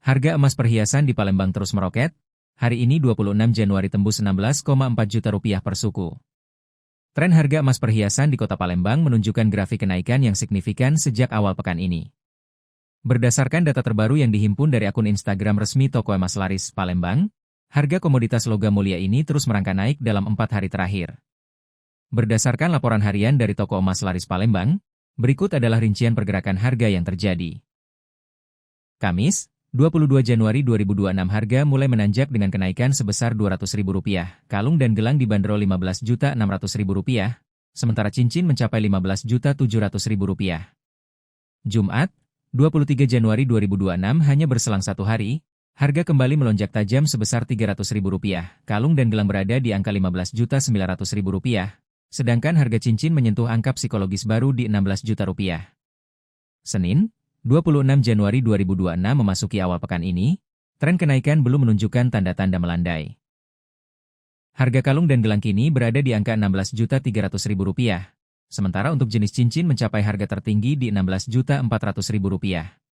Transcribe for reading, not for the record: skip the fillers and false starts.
Harga emas perhiasan di Palembang terus meroket. Hari ini 26 Januari tembus 16,4 juta rupiah per suku. Tren harga emas perhiasan di Kota Palembang menunjukkan grafik kenaikan yang signifikan sejak awal pekan ini. Berdasarkan data terbaru yang dihimpun dari akun Instagram resmi Toko Emas Laris Palembang, harga komoditas logam mulia ini terus merangkak naik dalam 4 hari terakhir. Berdasarkan laporan harian dari Toko Emas Laris Palembang, berikut adalah rincian pergerakan harga yang terjadi. Kamis, 22 Januari 2026 harga mulai menanjak dengan kenaikan sebesar Rp200.000, kalung dan gelang dibanderol Rp15.600.000, sementara cincin mencapai Rp15.700.000. Jumat, 23 Januari 2026 hanya berselang satu hari, harga kembali melonjak tajam sebesar Rp300.000, kalung dan gelang berada di angka Rp15.900.000, sedangkan harga cincin menyentuh angka psikologis baru di Rp16 juta. Senin, 26 Januari 2026 memasuki awal pekan ini, tren kenaikan belum menunjukkan tanda-tanda melandai. Harga kalung dan gelang kini berada di angka Rp16.300.000, sementara untuk jenis cincin mencapai harga tertinggi di Rp16.400.000.